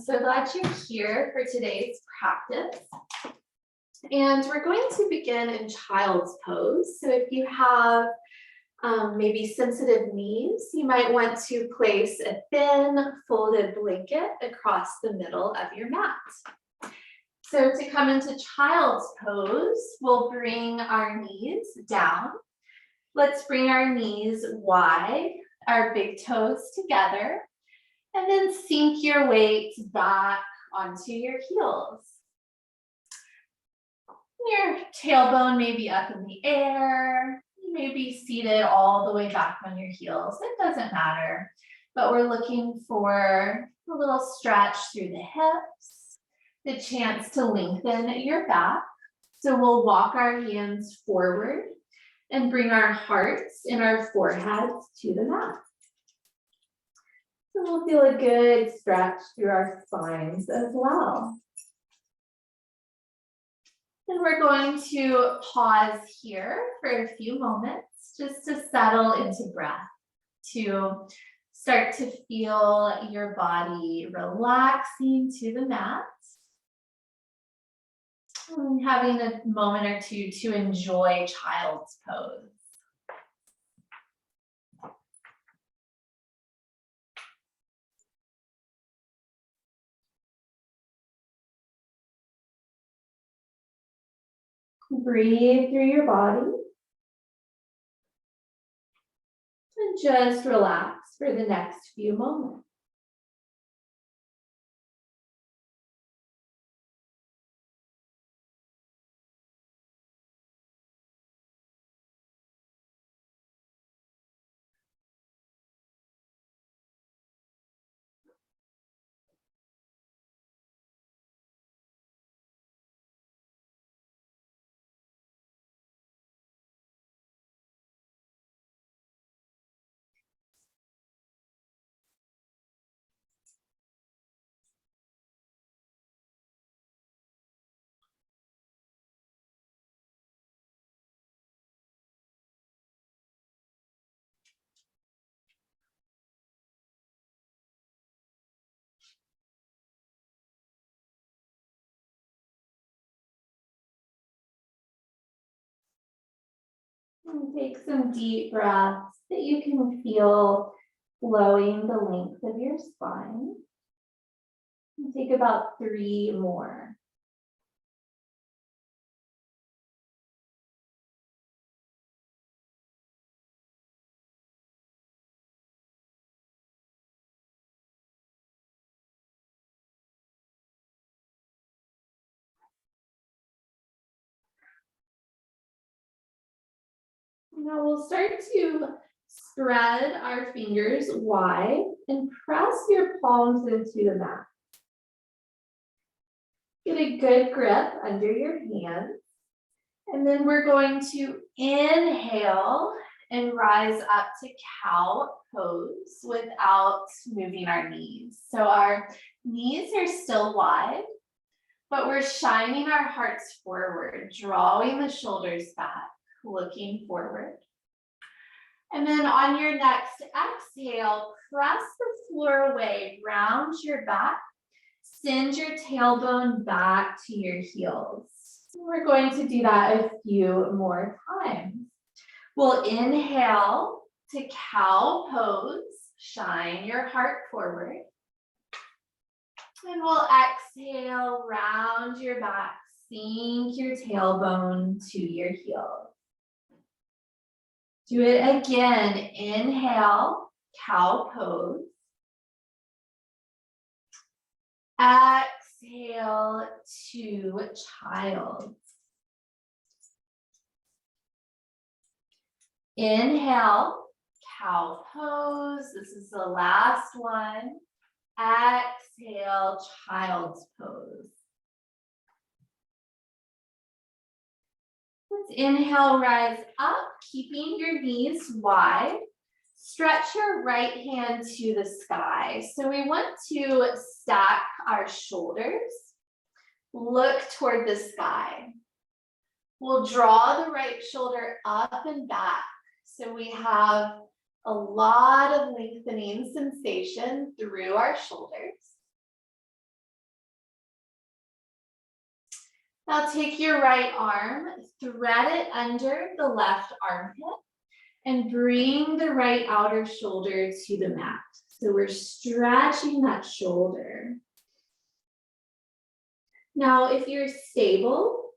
so glad you're here for today's practice. And we're going to begin in child's pose. So if you have maybe sensitive knees, you might want to place a thin folded blanket across the middle of your mat. So to come into child's pose, we'll bring our knees down. Let's bring our knees wide, our big toes together, and then sink your weight back onto your heels. Your tailbone may be up in the air. You may be seated all the way back on your heels. It doesn't matter, but we're looking for a little stretch through the hips, the chance to lengthen your back. So we'll walk our hands forward and bring our hearts and our foreheads to the mat. So we'll feel a good stretch through our spines as well. And we're going to pause here for a few moments just to settle into breath, to start to feel your body relaxing to the mat. And having a moment or two to enjoy child's pose. Breathe through your body. And just relax for the next few moments. And take some deep breaths that you can feel flowing the length of your spine. And take about 3 more. Now we'll start to spread our fingers wide and press your palms into the mat. Get a good grip under your hands. And then we're going to inhale and rise up to cow pose without moving our knees. So our knees are still wide, but we're shining our hearts forward, drawing the shoulders back, looking forward. And then on your next exhale, press the floor away, round your back, send your tailbone back to your heels. We're going to do that a few more times. We'll inhale to cow pose, shine your heart forward. And we'll exhale, round your back, sink your tailbone to your heels. Do it again. Inhale, cow pose. Exhale to child. Inhale, cow pose. This is the last one. Exhale, child's pose. Let's inhale, rise up, keeping your knees wide. Stretch your right hand to the sky. So we want to stack our shoulders. Look toward the sky. We'll draw the right shoulder up and back. So we have a lot of lengthening sensation through our shoulders. Now take your right arm, thread it under the left armpit, and bring the right outer shoulder to the mat. So we're stretching that shoulder. Now, if you're stable,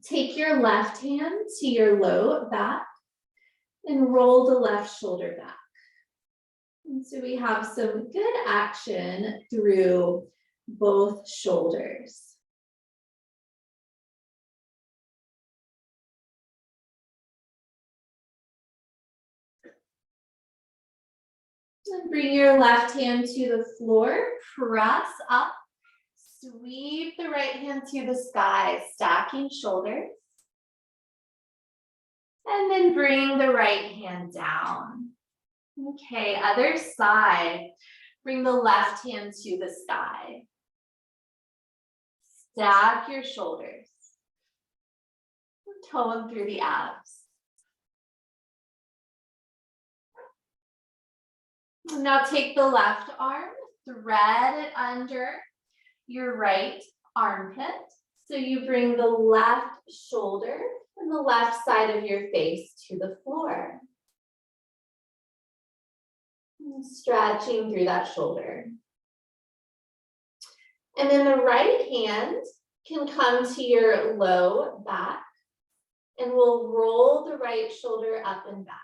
take your left hand to your low back and roll the left shoulder back. And so we have some good action through both shoulders. And bring your left hand to the floor, press up, sweep the right hand to the sky, stacking shoulders. And then bring the right hand down. Okay, other side. Bring the left hand to the sky. Stack your shoulders. Toe them through the abs. Now take the left arm, thread it under your right armpit. So you bring the left shoulder and the left side of your face to the floor. And stretching through that shoulder. And then the right hand can come to your low back and we'll roll the right shoulder up and back.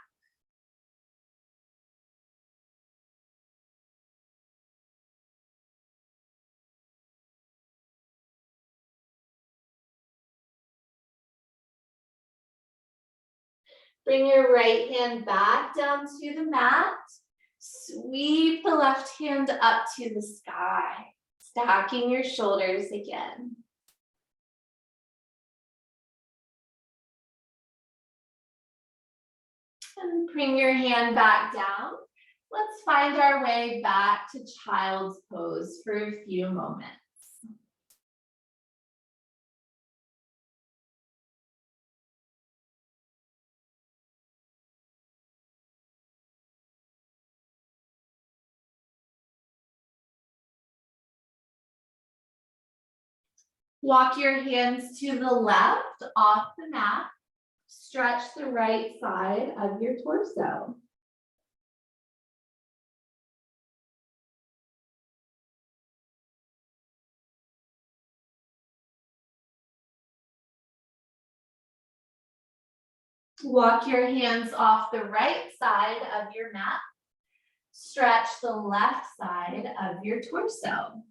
Bring your right hand back down to the mat. Sweep the left hand up to the sky, stacking your shoulders again. And bring your hand back down. Let's find our way back to child's pose for a few moments. Walk your hands to the left off the mat. Stretch the right side of your torso. Walk your hands off the right side of your mat. Stretch the left side of your torso.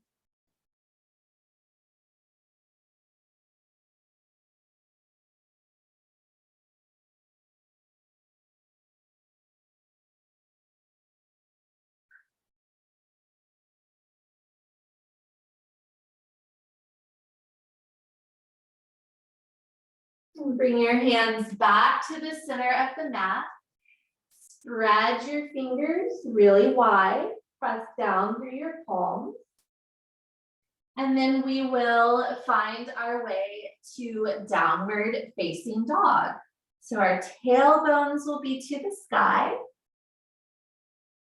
Bring your hands back to the center of the mat. Spread your fingers really wide. Press down through your palms. And then we will find our way to downward facing dog. So our tailbones will be to the sky.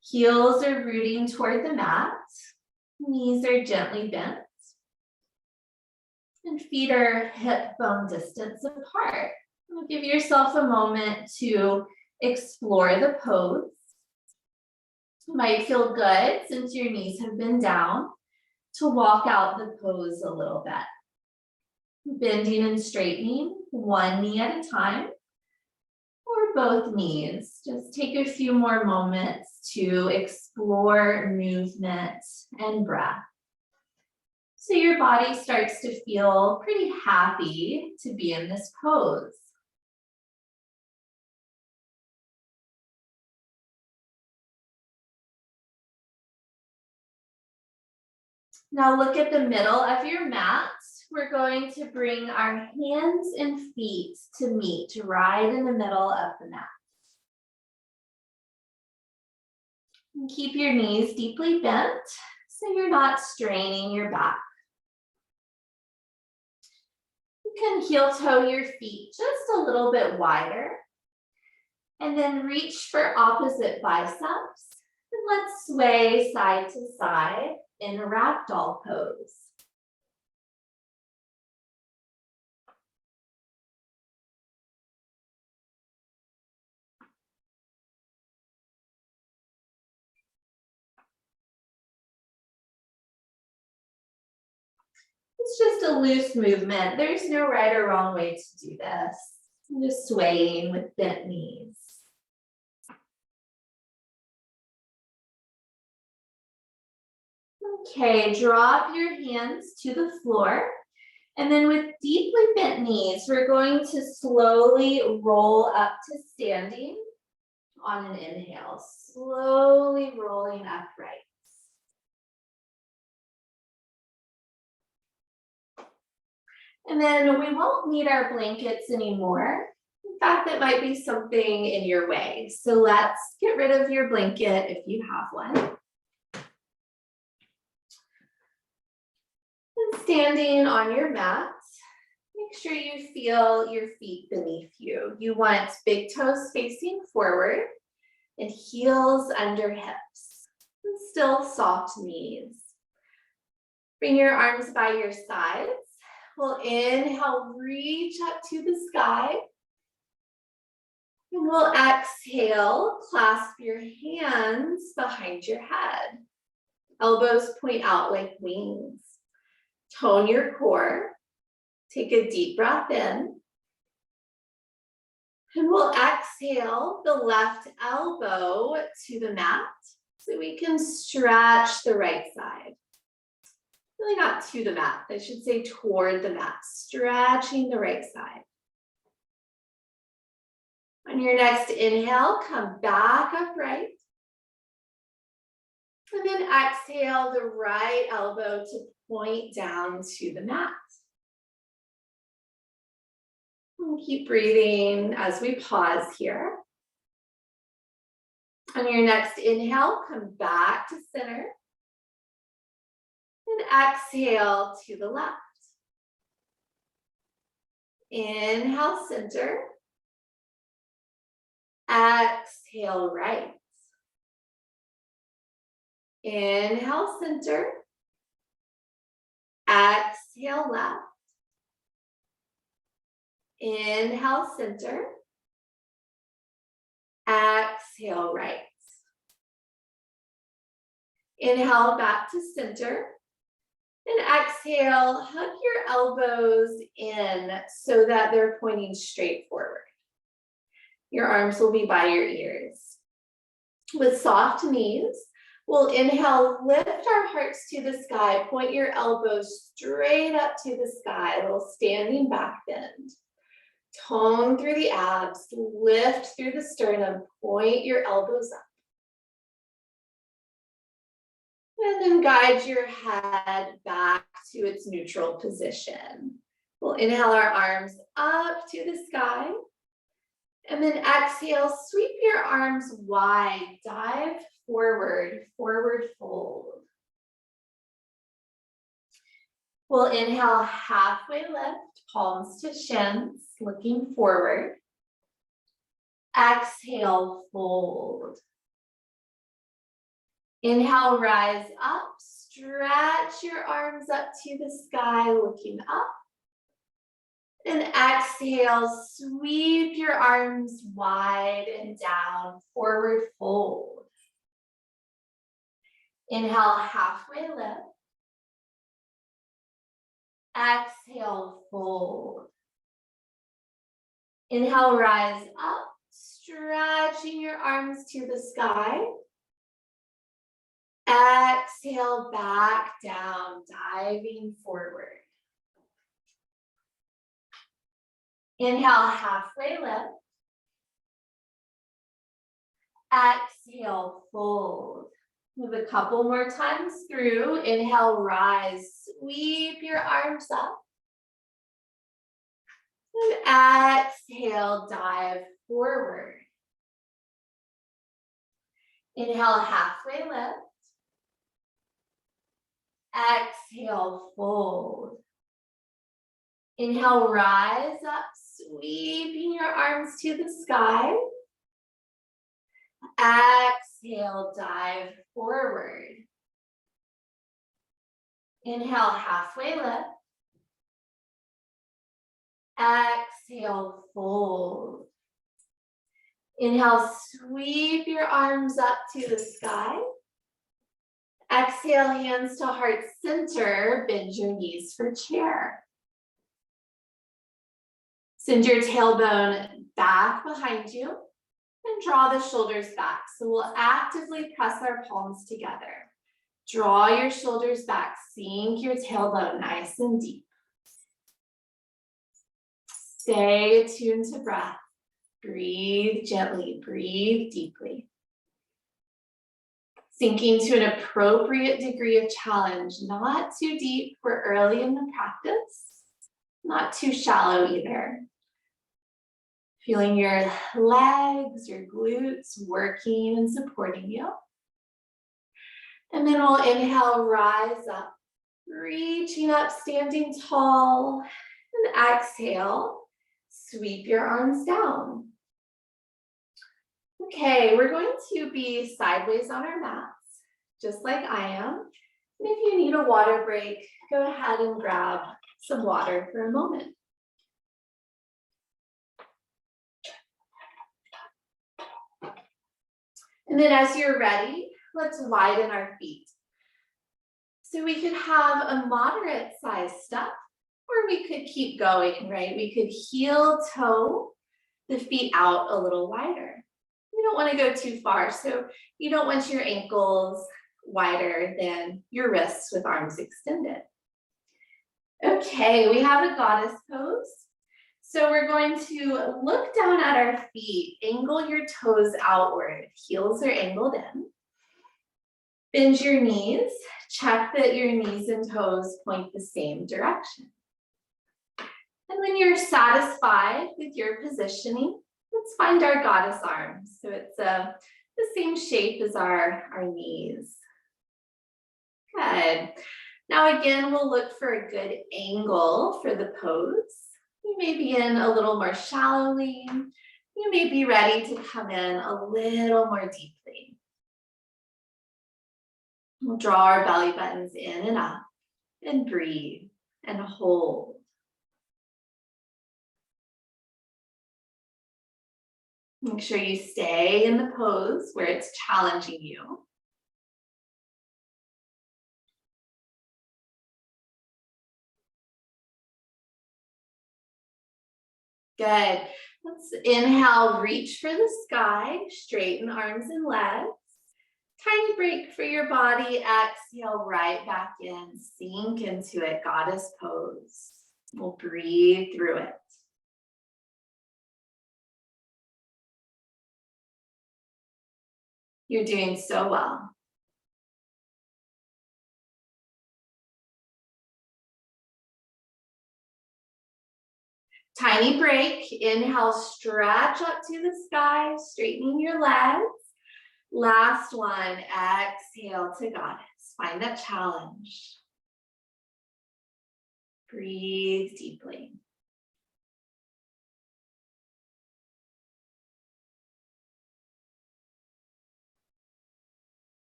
Heels are rooting toward the mat. Knees are gently bent. And feet are hip bone distance apart. Give yourself a moment to explore the pose. You might feel good since your knees have been down to walk out the pose a little bit. Bending and straightening, one knee at a time, or both knees. Just take a few more moments to explore movement and breath. So your body starts to feel pretty happy to be in this pose. Now look at the middle of your mat. We're going to bring our hands and feet to meet right in the middle of the mat. And keep your knees deeply bent so you're not straining your back. You can heel toe your feet just a little bit wider. And then reach for opposite biceps. And let's sway side to side in a ragdoll pose. It's just a loose movement. There's no right or wrong way to do this. I'm just swaying with bent knees. Okay, drop your hands to the floor. And then with deeply bent knees, we're going to slowly roll up to standing on an inhale, slowly rolling upright. And then we won't need our blankets anymore. In fact, that might be something in your way. So let's get rid of your blanket if you have one. And standing on your mat, make sure you feel your feet beneath you. You want big toes facing forward and heels under hips. And still soft knees. Bring your arms by your sides. We'll inhale, reach up to the sky. And we'll exhale, clasp your hands behind your head. Elbows point out like wings. Tone your core. Take a deep breath in. And we'll exhale the left elbow to the mat so we can stretch the right side. Really not to the mat, I should say toward the mat, stretching the right side. On your next inhale, come back upright. And then exhale the right elbow to point down to the mat. And keep breathing as we pause here. On your next inhale, come back to center. And exhale to the left. Inhale, center. Exhale, right. Inhale, center. Exhale, left. Inhale, center. Exhale, right. Inhale, back to center. And exhale, hug your elbows in so that they're pointing straight forward. Your arms will be by your ears. With soft knees, we'll inhale, lift our hearts to the sky, point your elbows straight up to the sky, a little standing back bend. Tone through the abs, lift through the sternum, point your elbows up. And then guide your head back to its neutral position. We'll inhale our arms up to the sky. And then exhale, sweep your arms wide, dive forward, forward fold. We'll inhale, halfway lift, palms to shins, looking forward. Exhale, fold. Inhale, rise up, stretch your arms up to the sky, looking up. And exhale, sweep your arms wide and down, forward fold. Inhale, halfway lift. Exhale, fold. Inhale, rise up, stretching your arms to the sky. Exhale, back down, diving forward. Inhale, halfway lift. Exhale, fold. Move a couple more times through. Inhale, rise, sweep your arms up. And exhale, dive forward. Inhale, halfway lift. Exhale, fold. Inhale, rise up, sweeping your arms to the sky. Exhale, dive forward. Inhale, halfway lift. Exhale, fold. Inhale, sweep your arms up to the sky. Exhale, hands to heart center, bend your knees for chair. Send your tailbone back behind you and draw the shoulders back. So we'll actively press our palms together. Draw your shoulders back, sink your tailbone nice and deep. Stay attuned to breath. Breathe gently, breathe deeply. Sinking to an appropriate degree of challenge, not too deep, we're early in the practice, not too shallow either. Feeling your legs, your glutes working and supporting you. And then we'll inhale, rise up, reaching up, standing tall, and exhale, sweep your arms down. Okay, we're going to be sideways on our mats, just like I am. And if you need a water break, go ahead and grab some water for a moment. And then as you're ready, let's widen our feet. So we could have a moderate size step, or we could keep going, right? We could heel toe the feet out a little wider. You don't want to go too far, so you don't want your ankles wider than your wrists with arms extended. Okay, we have a goddess pose. So we're going to look down at our feet, angle your toes outward, heels are angled in. Bend your knees, check that your knees and toes point the same direction. And when you're satisfied with your positioning, let's find our goddess arms. So it's the same shape as our knees. Good. Now again, we'll look for a good angle for the pose. You may be in a little more shallowly. You may be ready to come in a little more deeply. We'll draw our belly buttons in and up and breathe and hold. Make sure you stay in the pose where it's challenging you. Good. Let's inhale, reach for the sky, straighten arms and legs. Tiny break for your body. Exhale, right back in, sink into it, goddess pose. We'll breathe through it. You're doing so well. Tiny break. Inhale, stretch up to the sky, straightening your legs. Last one, exhale to goddess. Find that challenge. Breathe deeply.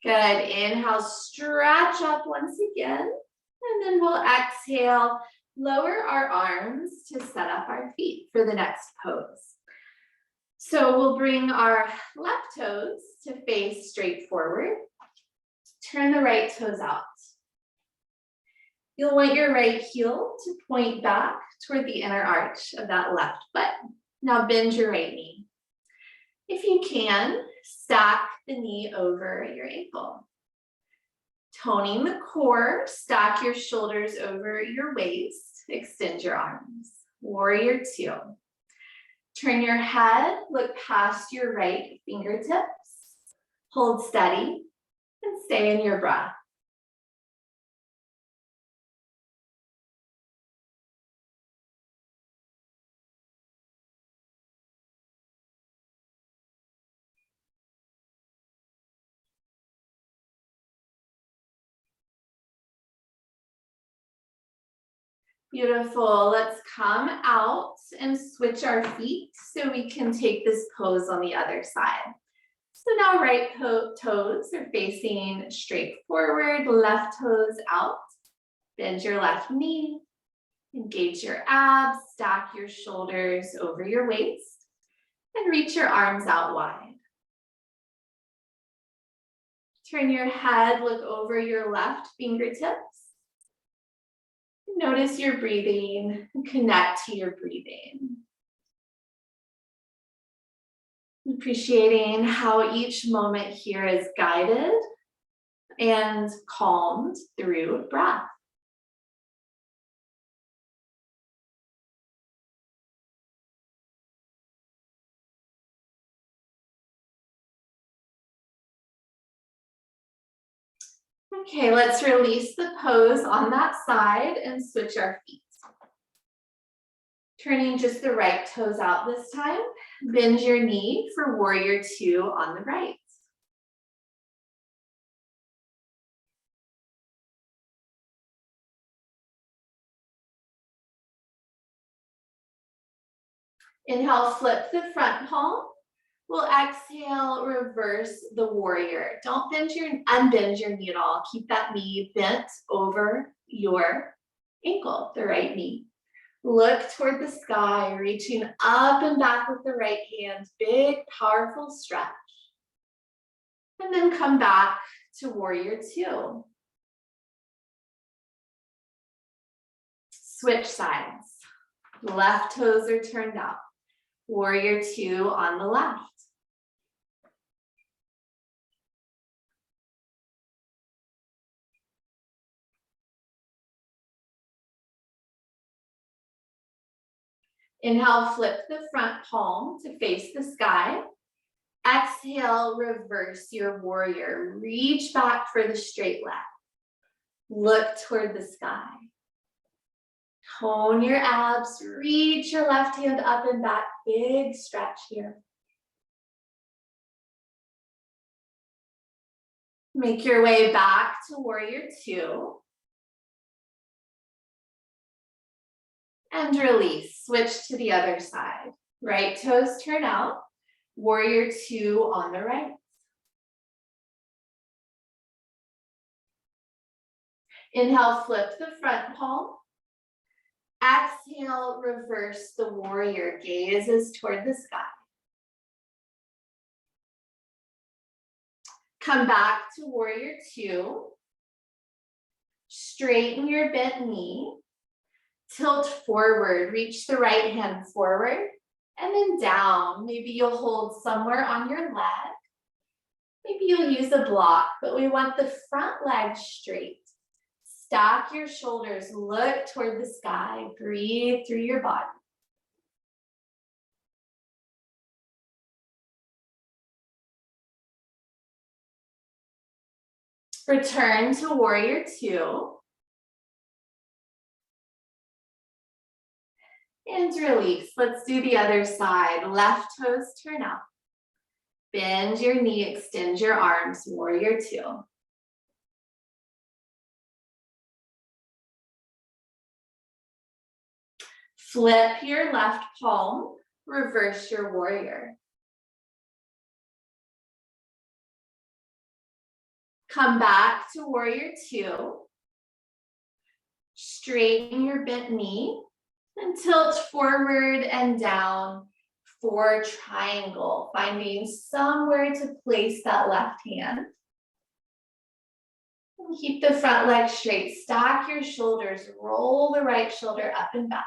Good. Inhale, stretch up once again, and then we'll exhale, lower our arms to set up our feet for the next pose. So we'll bring our left toes to face straight forward. Turn the right toes out. You'll want your right heel to point back toward the inner arch of that left foot. Now bend your right knee. If you can, stack the knee over your ankle. Toning the core, stack your shoulders over your waist, extend your arms. Warrior two. Turn your head, look past your right fingertips. Hold steady and stay in your breath. Beautiful. Let's come out and switch our feet so we can take this pose on the other side. So now right toes are facing straight forward, left toes out. Bend your left knee, engage your abs, stack your shoulders over your waist. And reach your arms out wide. Turn your head, look over your left fingertips. Notice your breathing, connect to your breathing. Appreciating how each moment here is guided and calmed through breath. Okay, let's release the pose on that side and switch our feet. Turning just the right toes out this time. Bend your knee for warrior two on the right. Inhale, flip the front palm. We'll exhale, reverse the warrior. Don't unbend your knee at all. Keep that knee bent over your ankle, the right knee. Look toward the sky, reaching up and back with the right hand. Big, powerful stretch. And then come back to warrior two. Switch sides. Left toes are turned out. Warrior two on the left. Inhale, flip the front palm to face the sky. Exhale, reverse your warrior. Reach back for the straight leg. Look toward the sky. Tone your abs, reach your left hand up and back. Big stretch here. Make your way back to warrior two. And release, switch to the other side. Right toes turn out, warrior two on the right. Inhale, flip the front palm. Exhale, reverse the warrior, gazes toward the sky. Come back to warrior two. Straighten your bent knee. Tilt forward, reach the right hand forward and then down. Maybe you'll hold somewhere on your leg. Maybe you'll use a block, but we want the front leg straight. Stack your shoulders, look toward the sky, breathe through your body. Return to warrior two. And release. Let's do the other side. Left toes turn out. Bend your knee, extend your arms, warrior two. Flip your left palm, reverse your warrior. Come back to warrior two. Straighten your bent knee and tilt forward and down for triangle, finding somewhere to place that left hand. And keep the front leg straight, stack your shoulders, roll the right shoulder up and back.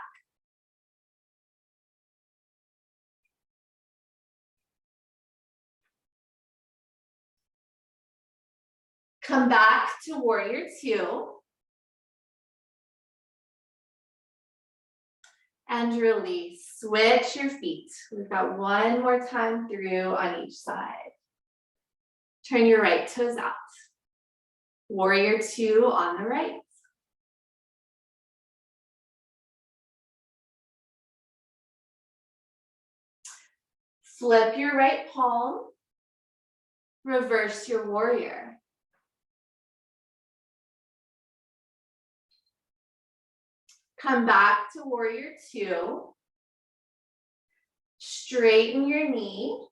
Come back to warrior two. And release, switch your feet. We've got one more time through on each side. Turn your right toes out. Warrior two on the right. Flip your right palm, reverse your warrior. Come back to warrior two. Straighten your knee.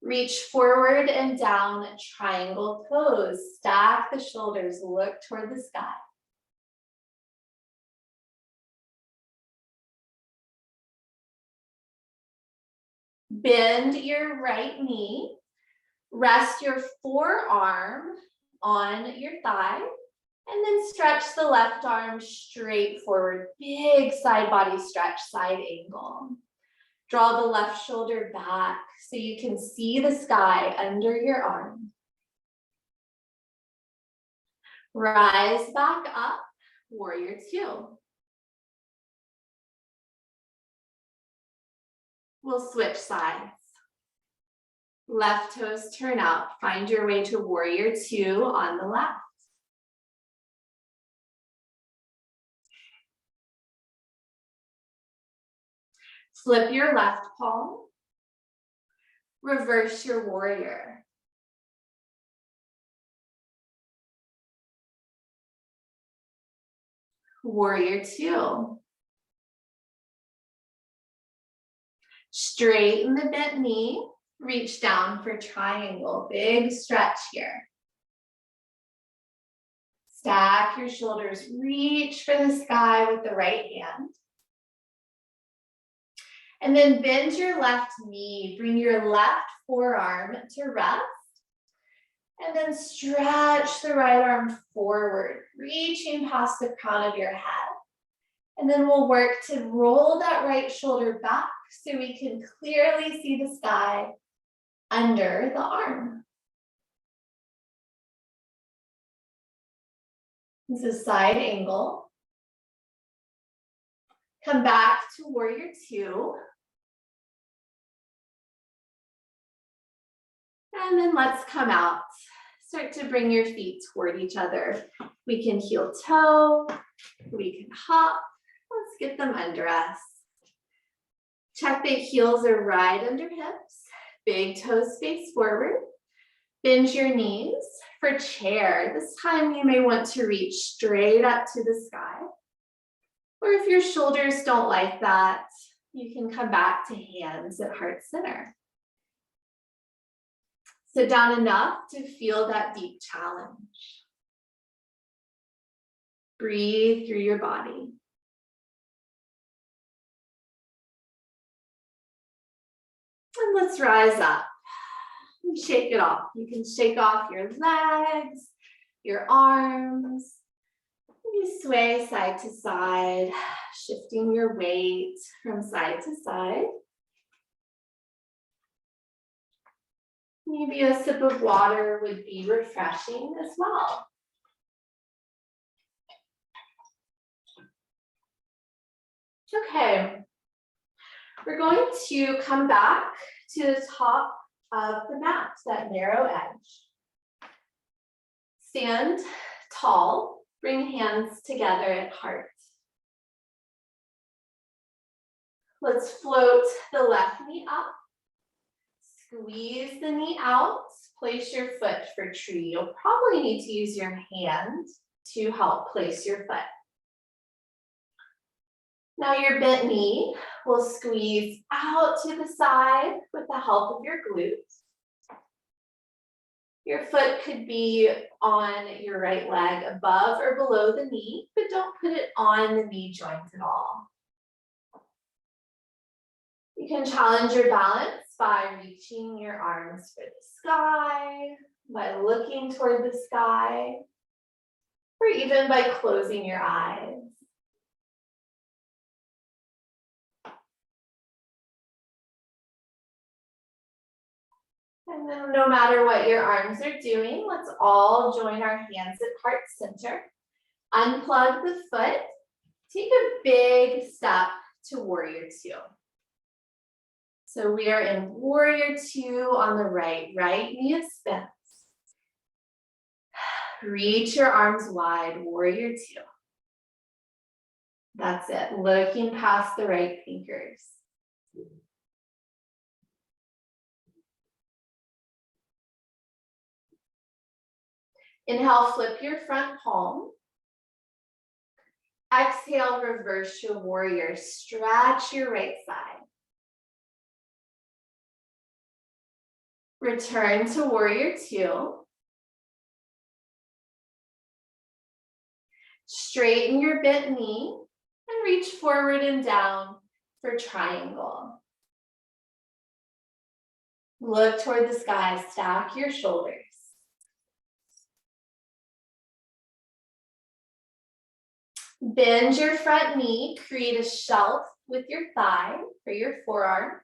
Reach forward and down, triangle pose. Stack the shoulders, look toward the sky. Bend your right knee. Rest your forearm on your thigh. And then stretch the left arm straight forward. Big side body stretch, side angle. Draw the left shoulder back so you can see the sky under your arm. Rise back up, warrior two. We'll switch sides. Left toes turn up. Find your way to warrior two on the left. Flip your left palm. Reverse your warrior. Warrior two. Straighten the bent knee. Reach down for triangle. Big stretch here. Stack your shoulders. Reach for the sky with the right hand. And then bend your left knee. Bring your left forearm to rest. And then stretch the right arm forward, reaching past the crown of your head. And then we'll work to roll that right shoulder back so we can clearly see the sky under the arm. This is side angle. Come back to warrior two. And then let's come out. Start to bring your feet toward each other. We can heel toe, we can hop. Let's get them under us. Check that heels are right under hips. Big toes face forward. Bend your knees for chair. This time you may want to reach straight up to the sky. Or if your shoulders don't like that, you can come back to hands at heart center. Sit down enough to feel that deep challenge. Breathe through your body. And let's rise up and shake it off. You can shake off your legs, your arms. You sway side to side, shifting your weight from side to side. Maybe a sip of water would be refreshing as well. Okay, we're going to come back to the top of the mat, that narrow edge. Stand tall, bring hands together at heart. Let's float the left knee up. Squeeze the knee out, place your foot for tree. You'll probably need to use your hand to help place your foot. Now your bent knee will squeeze out to the side with the help of your glutes. Your foot could be on your right leg above or below the knee, but don't put it on the knee joint at all. You can challenge your balance by reaching your arms for the sky, by looking toward the sky, or even by closing your eyes. And then no matter what your arms are doing, let's all join our hands at heart center. Unplug the foot. Take a big step to warrior two. So we are in warrior two on the right. Right knee is bent. Reach your arms wide, warrior two. That's it, looking past the right fingers. Inhale, flip your front palm. Exhale, reverse your warrior. Stretch your right side. Return to warrior two. Straighten your bent knee and reach forward and down for triangle. Look toward the sky, stack your shoulders. Bend your front knee, create a shelf with your thigh for your forearm.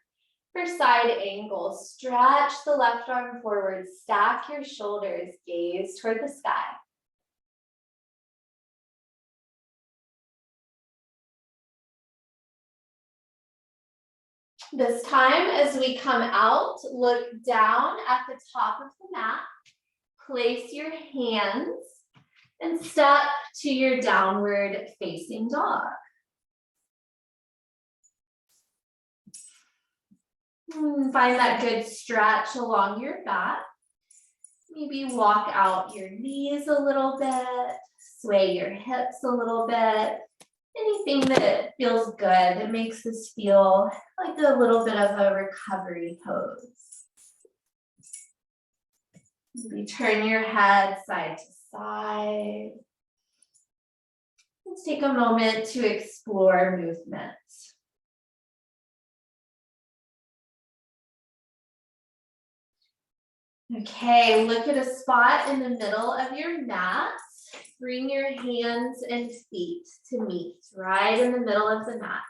For side angle, stretch the left arm forward, stack your shoulders, gaze toward the sky. This time, as we come out, look down at the top of the mat, place your hands, and step to your downward facing dog. Find that good stretch along your back. Maybe walk out your knees a little bit, sway your hips a little bit. Anything that feels good, that makes this feel like a little bit of a recovery pose. Maybe turn your head side to side. Let's take a moment to explore movement. Okay, look at a spot in the middle of your mat. Bring your hands and feet to meet right in the middle of the mat.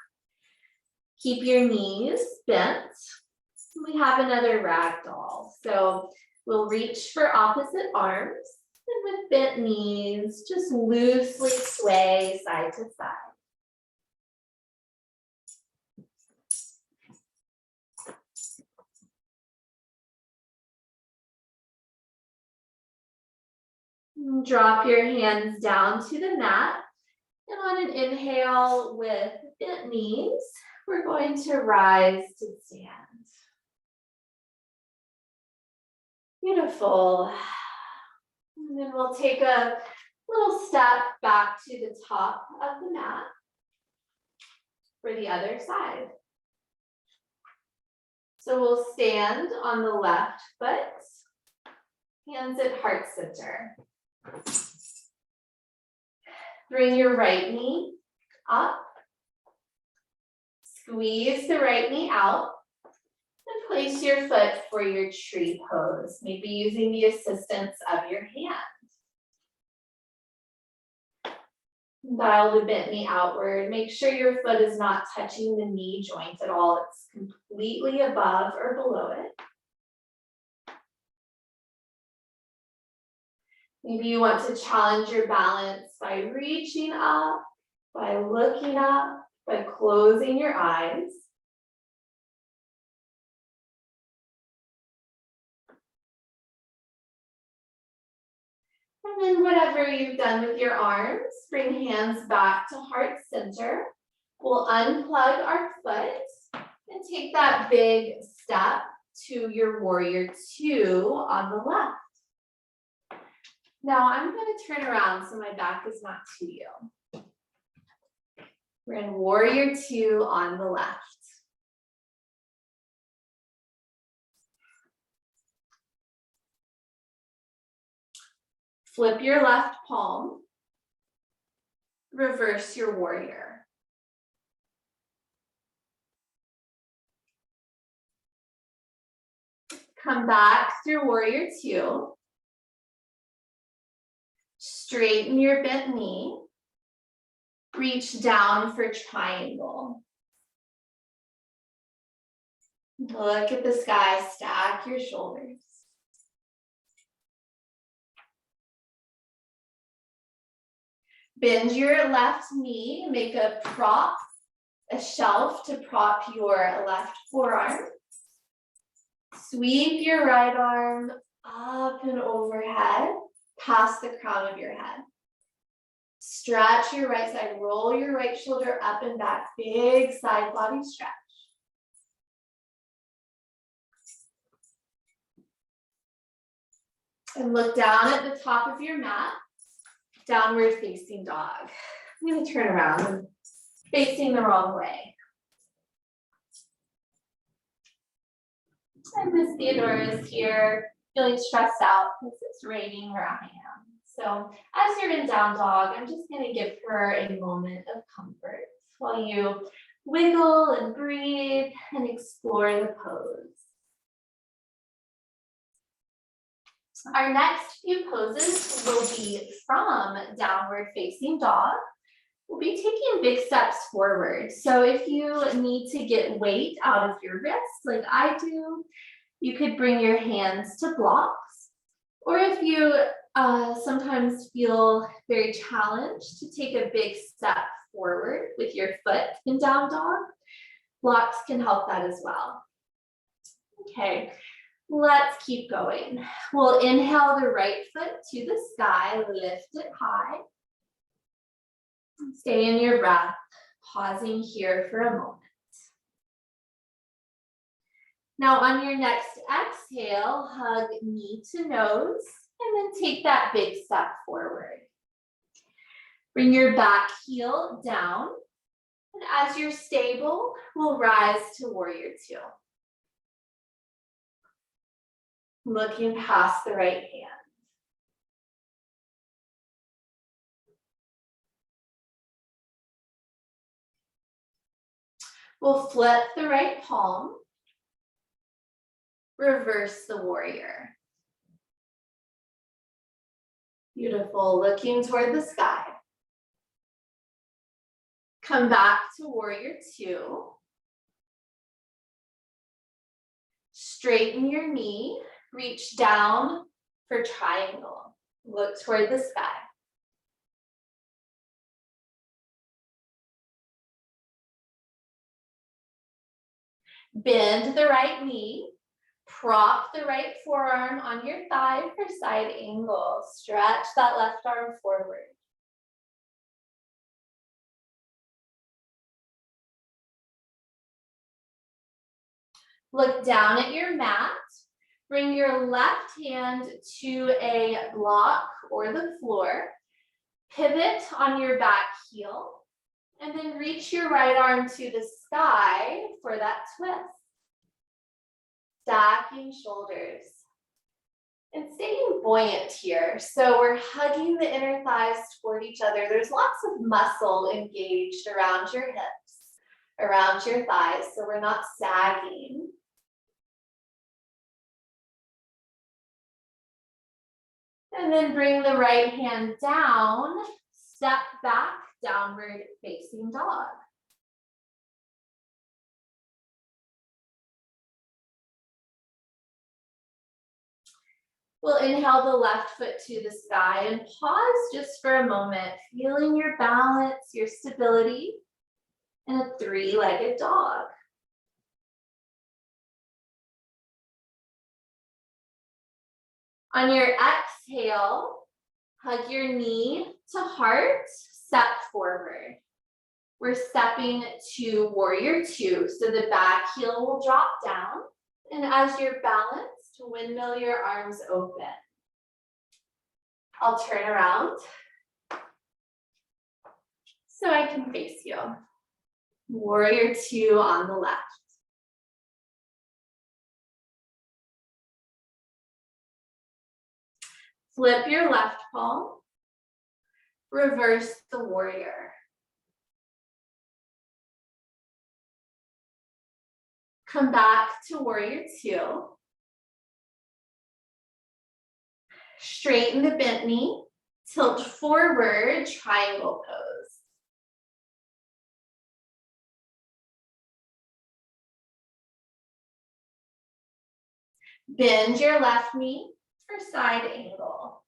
Keep your knees bent. We have another ragdoll. So we'll reach for opposite arms, and with bent knees, just loosely sway side to side. Drop your hands down to the mat, and on an inhale with bent knees, we're going to rise to stand. Beautiful. And then we'll take a little step back to the top of the mat for the other side. So we'll stand on the left foot, hands at heart center. Bring your right knee up. Squeeze the right knee out. And place your foot for your tree pose, maybe using the assistance of your hand. Dial the bent knee outward. Make sure your foot is not touching the knee joint at all. It's completely above or below it. Maybe you want to challenge your balance by reaching up, by looking up, by closing your eyes. And then whatever you've done with your arms, bring hands back to heart center. We'll unplug our foot and take that big step to your warrior two on the left. Now I'm going to turn around so my back is not to you. We're in warrior two on the left. Flip your left palm. Reverse your warrior. Come back through warrior two. Straighten your bent knee. Reach down for triangle. Look at the sky, stack your shoulders. Bend your left knee, make a prop, a shelf to prop your left forearm. Sweep your right arm up and overhead, past the crown of your head. Stretch your right side, roll your right shoulder up and back, big side body stretch. And look down at the top of your mat, downward facing dog. I'm going to turn around and facing the wrong way. And Miss Theodora is here, feeling stressed out because it's raining where I am. So as you're in down dog, I'm just going to give her a moment of comfort while you wiggle and breathe and explore the pose. Our next few poses will be from downward facing dog. We'll be taking big steps forward. So if you need to get weight out of your wrist like I do, you could bring your hands to blocks. Or if you sometimes feel very challenged to take a big step forward with your foot in down dog, blocks can help that as well. Okay, let's keep going. We'll inhale the right foot to the sky, lift it high. Stay in your breath, pausing here for a moment. Now on your next exhale, hug knee to nose, and then take that big step forward. Bring your back heel down, and as you're stable, we'll rise to warrior two. Looking past the right hand. We'll flip the right palm, reverse the warrior. Beautiful, looking toward the sky. Come back to warrior two. Straighten your knee, reach down for triangle. Look toward the sky. Bend the right knee, prop the right forearm on your thigh for side angle. Stretch that left arm forward. Look down at your mat. Bring your left hand to a block or the floor. Pivot on your back heel. And then reach your right arm to the sky for that twist. Stacking shoulders. And staying buoyant here. So we're hugging the inner thighs toward each other. There's lots of muscle engaged around your hips, around your thighs, so we're not sagging. And then bring the right hand down, step back, downward facing dog. We'll inhale the left foot to the sky and pause just for a moment, feeling your balance, your stability in a three-legged dog. On your exhale, hug your knee to heart, step forward. We're stepping to warrior two, so the back heel will drop down. And as you're balanced, windmill your arms open. I'll turn around so I can face you. Warrior two on the left. Flip your left palm, reverse the warrior. Come back to warrior two. Straighten the bent knee, tilt forward, triangle pose. Bend your left knee for side angle.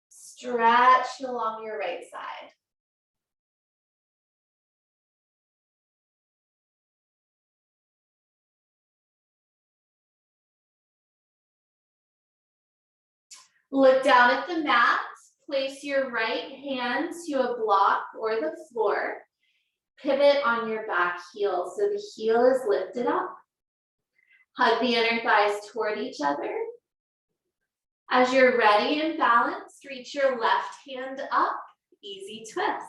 Stretch along your right side. Look down at the mat. Place your right hand to a block or the floor. Pivot on your back heel so the heel is lifted up. Hug the inner thighs toward each other. As you're ready and balanced, reach your left hand up. Easy twist.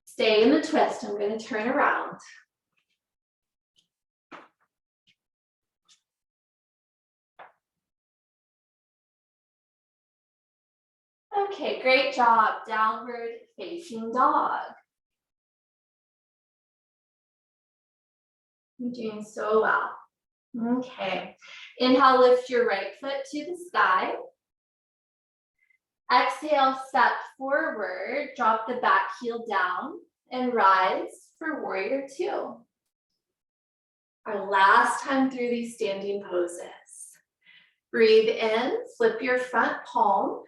Stay in the twist. I'm going to turn around. Okay, great job. Downward facing dog. You're doing so well. Okay, inhale, lift your right foot to the sky. Exhale, step forward, drop the back heel down and rise for warrior two. Our last time through these standing poses. Breathe in, flip your front palm.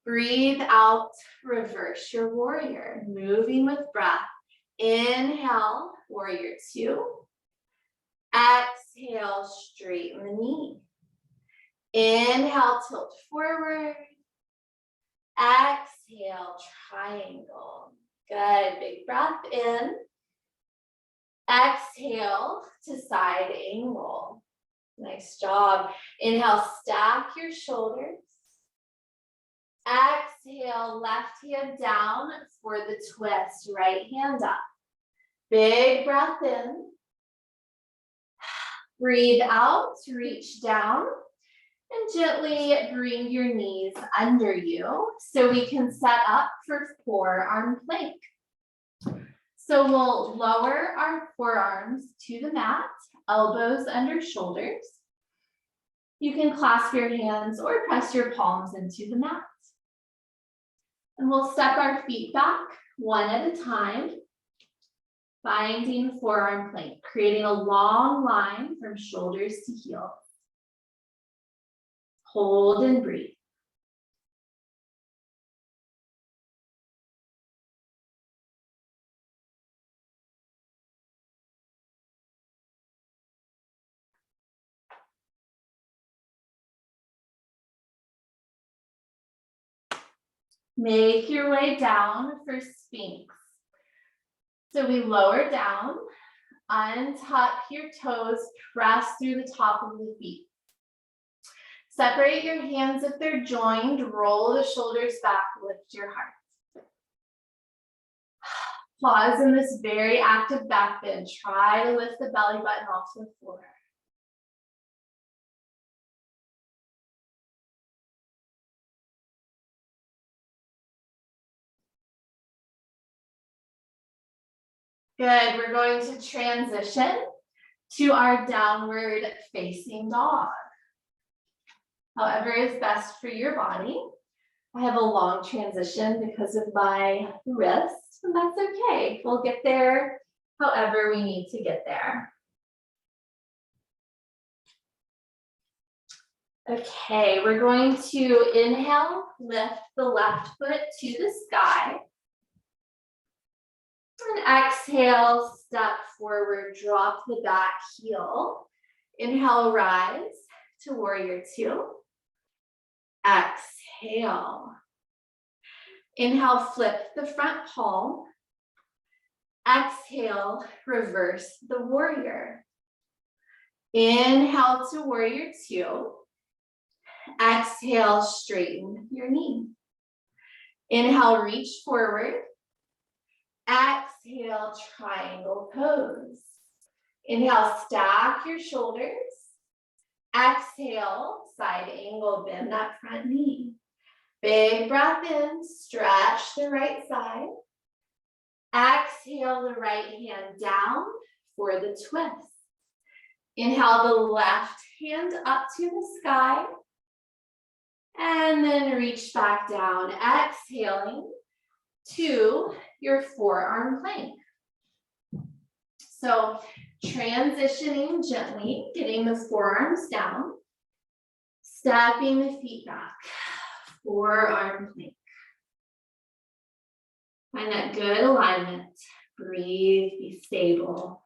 Breathe out, reverse your warrior, moving with breath. Inhale, warrior two. Exhale, straighten the knee. Inhale, tilt forward. Exhale, triangle. Good, big breath in. Exhale to side angle. Nice job. Inhale, stack your shoulders. Exhale, left hand down for the twist, right hand up. Big breath in. Breathe out, reach down, and gently bring your knees under you so we can set up for forearm plank. So we'll lower our forearms to the mat, elbows under shoulders. You can clasp your hands or press your palms into the mat. And we'll step our feet back one at a time, finding forearm plank, creating a long line from shoulders to heels. Hold and breathe. Make your way down for Sphinx. So we lower down, untuck your toes, press through the top of the feet. Separate your hands if they're joined, roll the shoulders back, lift your heart. Pause in this very active back bend. Try to lift the belly button off the floor. Good, we're going to transition to our downward facing dog. However is best for your body. I have a long transition because of my wrist, and that's okay. We'll get there however we need to get there. Okay, we're going to inhale, lift the left foot to the sky. And exhale, step forward, drop the back heel. Inhale, rise to warrior two. Exhale. Inhale, flip the front palm. Exhale, reverse the warrior. Inhale to warrior two. Exhale, straighten your knee. Inhale, reach forward. Exhale, triangle pose. Inhale, stack your shoulders. Exhale, side angle, bend that front knee. Big breath in, stretch the right side. Exhale the right hand down for the twist. Inhale the left hand up to the sky. And then reach back down, exhaling to your forearm plank. So transitioning gently, getting the forearms down, stepping the feet back, forearm plank. Find that good alignment. Breathe, be stable.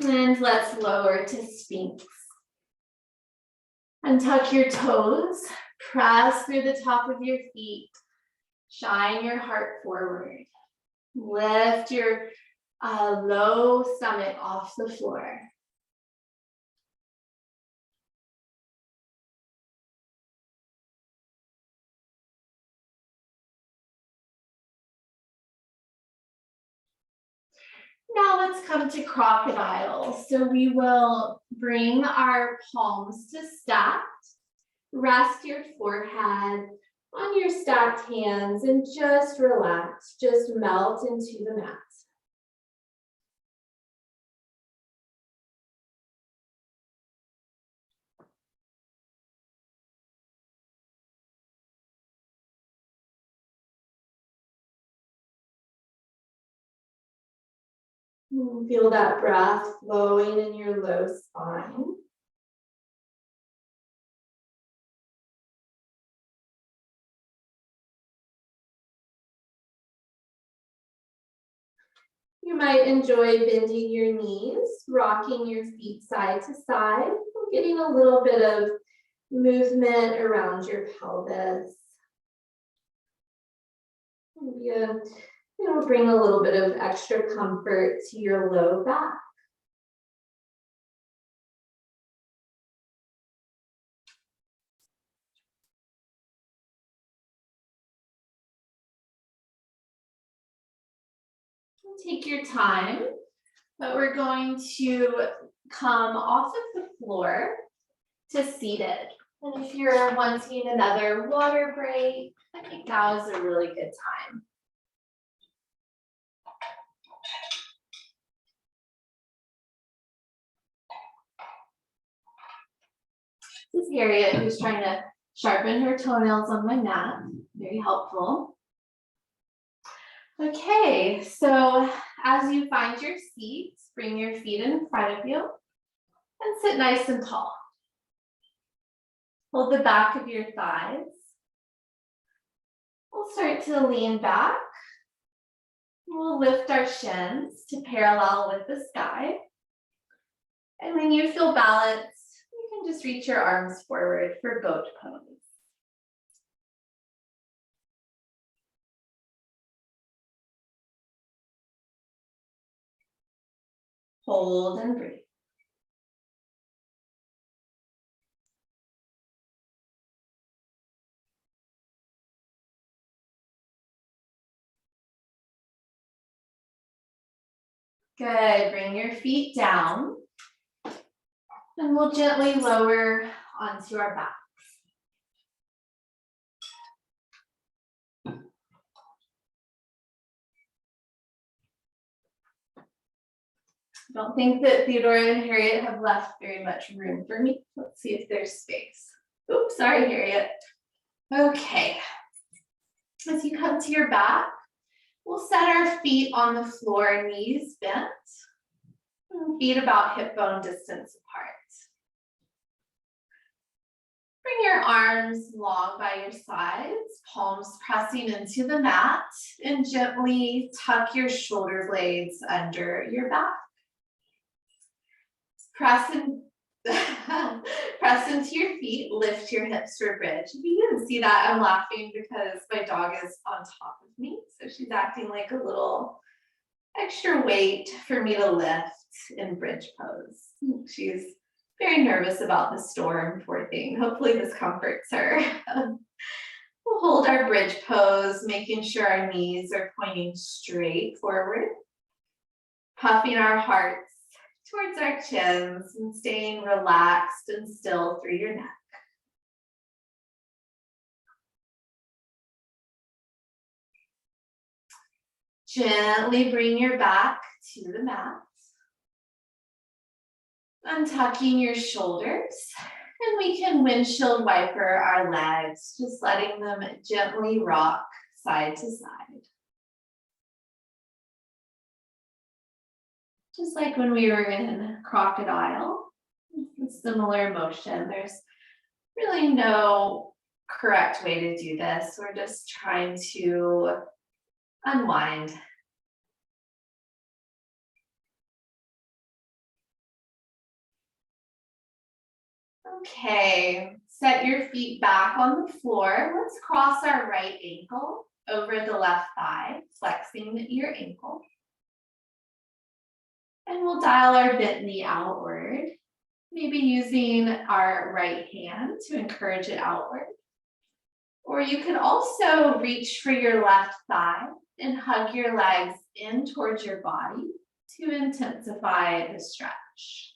And let's lower to Sphinx. Untuck your toes, press through the top of your feet, shine your heart forward. Lift your low stomach off the floor. Now let's come to crocodile. So we will bring our palms to stacked. Rest your forehead on your stacked hands and just relax, just melt into the mat. Feel that breath flowing in your low spine. You might enjoy bending your knees, rocking your feet side to side, getting a little bit of movement around your pelvis. It'll bring a little bit of extra comfort to your low back. Take your time, but we're going to come off of the floor to seated. And if you're wanting another water break, I think now is a really good time. This is Harriet, who's trying to sharpen her toenails on my mat. Very helpful. Okay, so as you find your seat, bring your feet in front of you and sit nice and tall. Hold the back of your thighs. We'll start to lean back. We'll lift our shins to parallel with the sky. And when you feel balanced, you can just reach your arms forward for goat pose. Hold and breathe. Good, bring your feet down. And we'll gently lower onto our backs. I don't think that Theodora and Harriet have left very much room for me. Let's see if there's space. Oops, sorry, Harriet. Okay. As you come to your back, we'll set our feet on the floor, knees bent, and feet about hip bone distance apart. Bring your arms long by your sides, palms pressing into the mat, and gently tuck your shoulder blades under your back. Press into your feet, lift your hips for bridge. If you didn't see that, I'm laughing because my dog is on top of me. So she's acting like a little extra weight for me to lift in bridge pose. She's very nervous about the storm, poor thing. Hopefully this comforts her. We'll hold our bridge pose, making sure our knees are pointing straight forward, puffing our hearts towards our chins and staying relaxed and still through your neck. Gently bring your back to the mat. Untucking your shoulders, and we can windshield wiper our legs, just letting them gently rock side to side. Just like when we were in crocodile, similar motion. There's really no correct way to do this. We're just trying to unwind. Okay, set your feet back on the floor. Let's cross our right ankle over the left thigh, flexing your ankle. And we'll dial our bent knee outward, maybe using our right hand to encourage it outward. Or you could also reach for your left thigh and hug your legs in towards your body to intensify the stretch.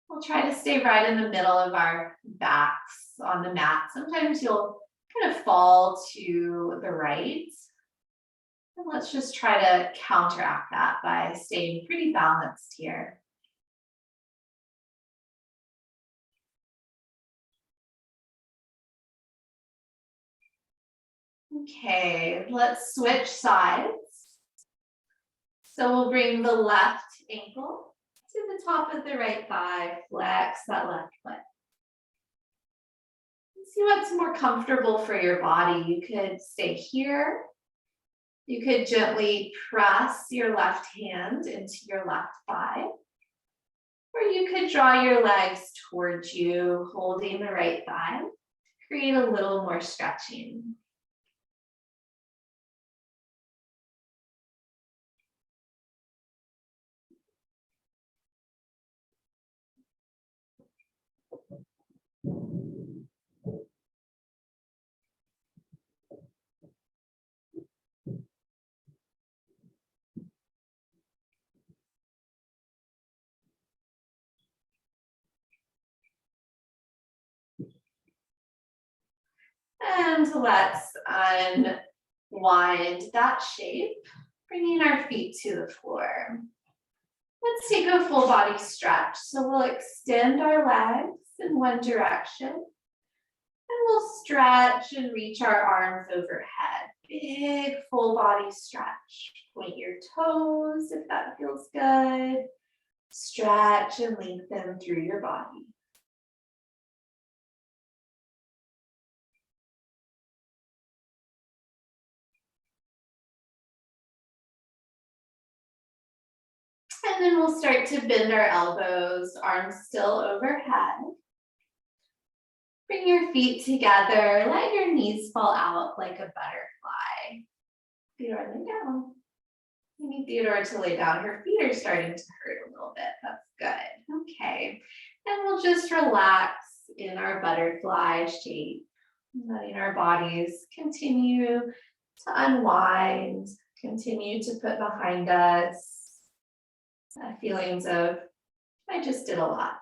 We'll try to stay right in the middle of our backs on the mat. Sometimes you'll kind of fall to the right. And let's just try to counteract that by staying pretty balanced here. Okay, let's switch sides. So we'll bring the left ankle to the top of the right thigh, flex that left foot. See what's more comfortable for your body. You could stay here. You could gently press your left hand into your left thigh. Or you could draw your legs towards you, holding the right thigh. Create a little more stretching. And let's unwind that shape, bringing our feet to the floor. Let's take a full body stretch. So we'll extend our legs in one direction, and we'll stretch and reach our arms overhead. Big full body stretch. Point your toes if that feels good. Stretch and lengthen through your body. And then we'll start to bend our elbows, arms still overhead. Bring your feet together, let your knees fall out like a butterfly. Theodore, lay down. You need Theodore to lay down. Her feet are starting to hurt a little bit. That's good. Okay. And we'll just relax in our butterfly shape, letting our bodies continue to unwind, continue to put behind us feelings of, I just did a lot.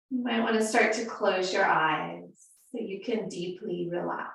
You might want to start to close your eyes so you can deeply relax.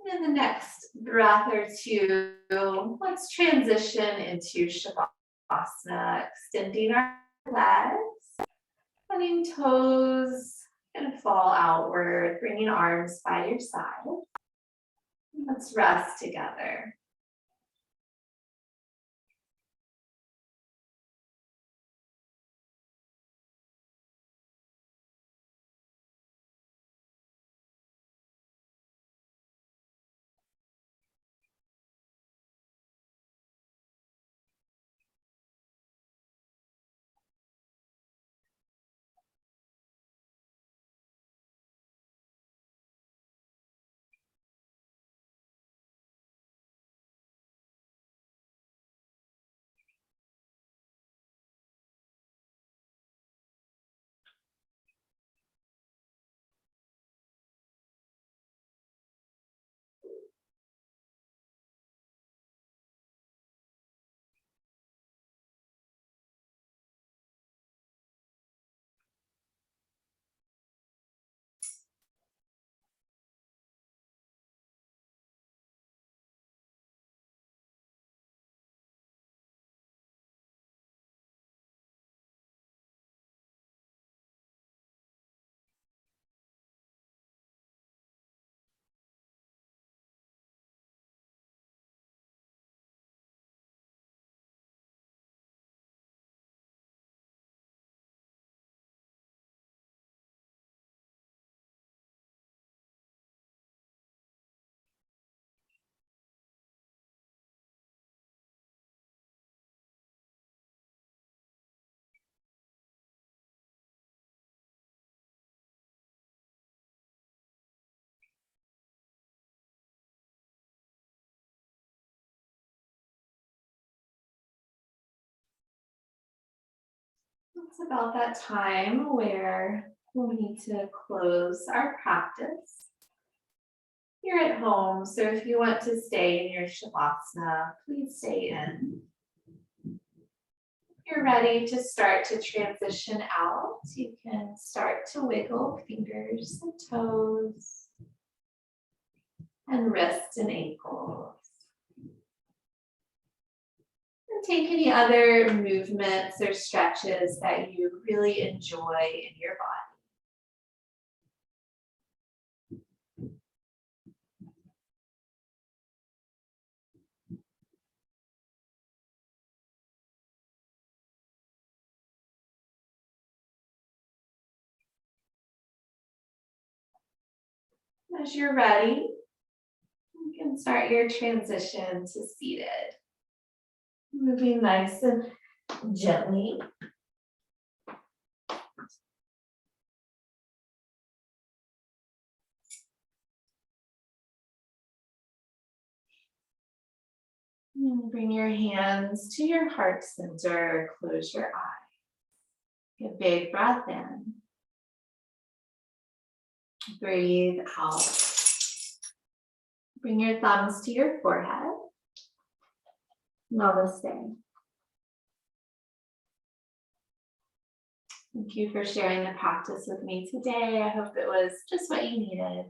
And the next breath or two, let's transition into Shavasana, extending our legs, letting toes kind of fall outward, bringing arms by your side. Let's rest together. It's about that time where we'll need to close our practice. You're at home, so if you want to stay in your Shavasana, please stay in. You're ready to start to transition out. You can start to wiggle fingers and toes and wrists and ankles. And take any other movements or stretches that you really enjoy in your body. As you're ready, you can start your transition to seated. Moving nice and gently. And bring your hands to your heart center, close your eyes. Take a big breath in. Breathe out. Bring your thumbs to your forehead. Namaste. Thank you for sharing the practice with me today. I hope it was just what you needed.